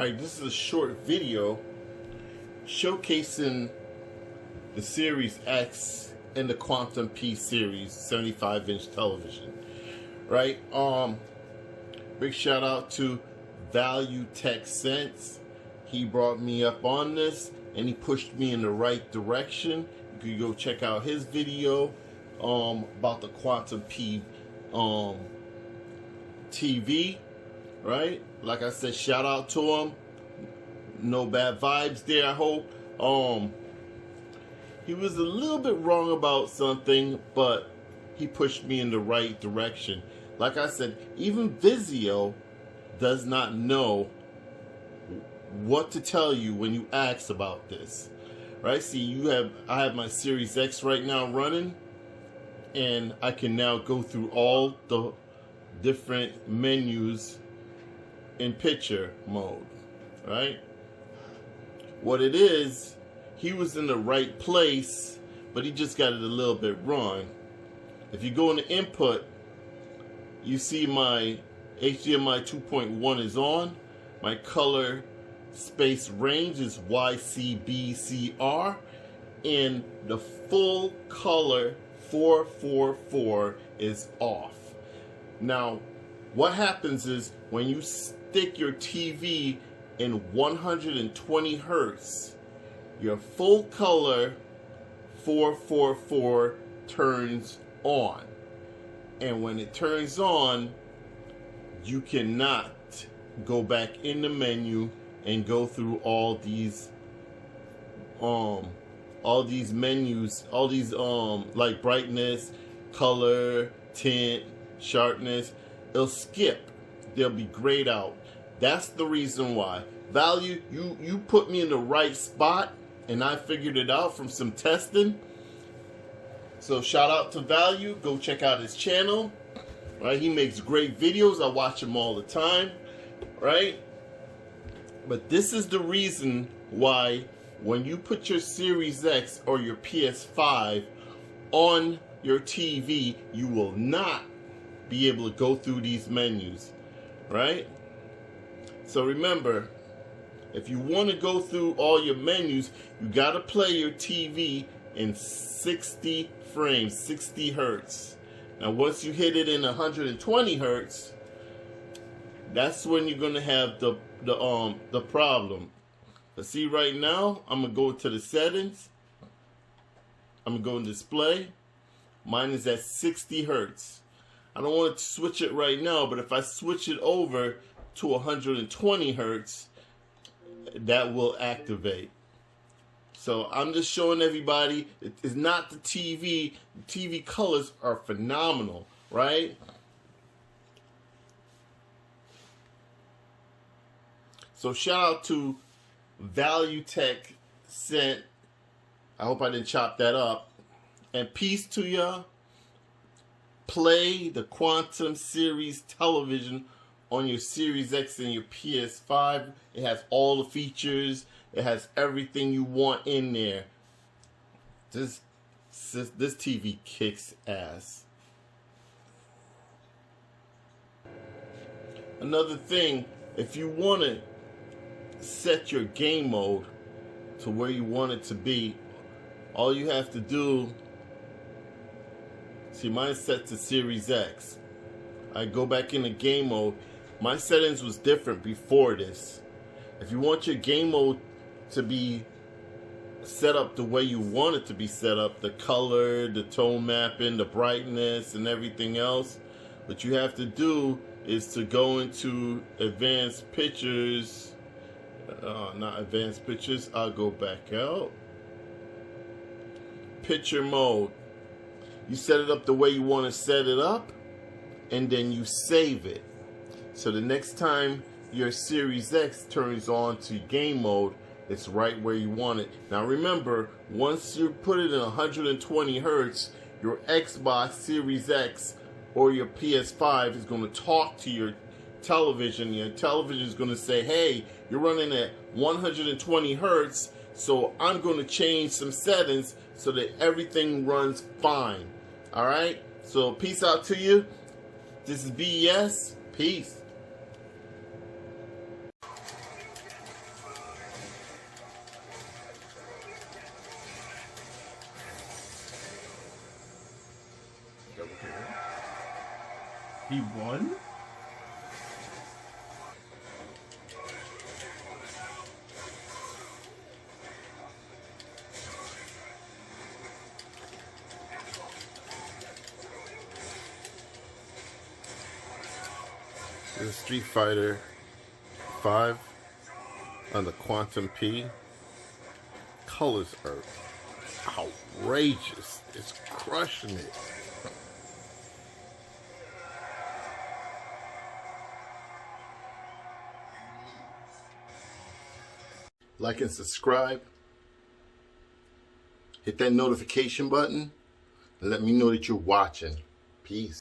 Alright, this is a short video showcasing the Series X and the Quantum P series 75-inch television. Right? Big shout out to Value Tech Sense. He brought me up on this and he pushed me in the right direction. You can go check out his video about the Quantum P TV. Right? Like I said, shout out to him. No bad vibes there, I hope. He was a little bit wrong about something, but he pushed me in the right direction. Like I said, even Vizio does not know what to tell you when you ask about this. Right? See, I have my Series X right now running, and I can now go through all the different menus in picture mode. Right? What it is, he was in the right place, but he just got it a little bit wrong. If you go into input, you see my HDMI 2.1 is on. My color space range is YCBCR, and the full color 444 is off. Now, what happens is when you stick your TV in 120 hertz, your full color 444 turns on. And when it turns on, you cannot go back in the menu and go through all these menus, like brightness, color, tint, sharpness. It'll skip. They'll be grayed out. That's the reason why. Value, you put me in the right spot, and I figured it out from some testing. So shout out to Value. Go check out his channel. Right? He makes great videos. I watch him all the time. Right? But this is the reason why when you put your Series X or your PS5 on your TV, you will not be able to go through these menus. Right? So remember, if you want to go through all your menus, you got to play your TV in 60 frames, 60 hertz. Now, once you hit it in 120 hertz, that's when you're going to have the problem. Let's see, right now, I'm going to go to the settings. I'm going to go in display. Mine is at 60 hertz. I don't want to switch it right now, but if I switch it over to 120 hertz, that will activate. So I'm just showing everybody it's not the TV. The TV colors are phenomenal, right? So shout out to Value Tech Sent. I hope I didn't chop that up. And peace to ya. Play the Quantum Series television on your Series X and your PS5. It has all the features. It has everything you want in there. This TV kicks ass. Another thing, if you want to set your game mode to where you want it to be, all you have to do, see, mine's set to Series X. I go back into game mode. My settings was different before this. If you want your game mode to be set up the way you want it to be set up, the color, the tone mapping, the brightness, and everything else, what you have to do is to go into advanced pictures. Not advanced pictures. I'll go back out. Picture mode. You set it up the way you want to set it up, and then you save it. So the next time your Series X turns on to game mode, it's right where you want it. Now remember, once you put it in 120 hertz, your Xbox Series X or your PS5 is going to talk to your television. Your television is going to say, hey, you're running at 120 hertz, so I'm going to change some settings so that everything runs fine. Alright? So peace out to you. This is BES. Peace. He won? This is Street Fighter 5 on the Quantum P. Colors are outrageous. It's crushing it. Like and subscribe. Hit that notification button and let me know that you're watching. Peace.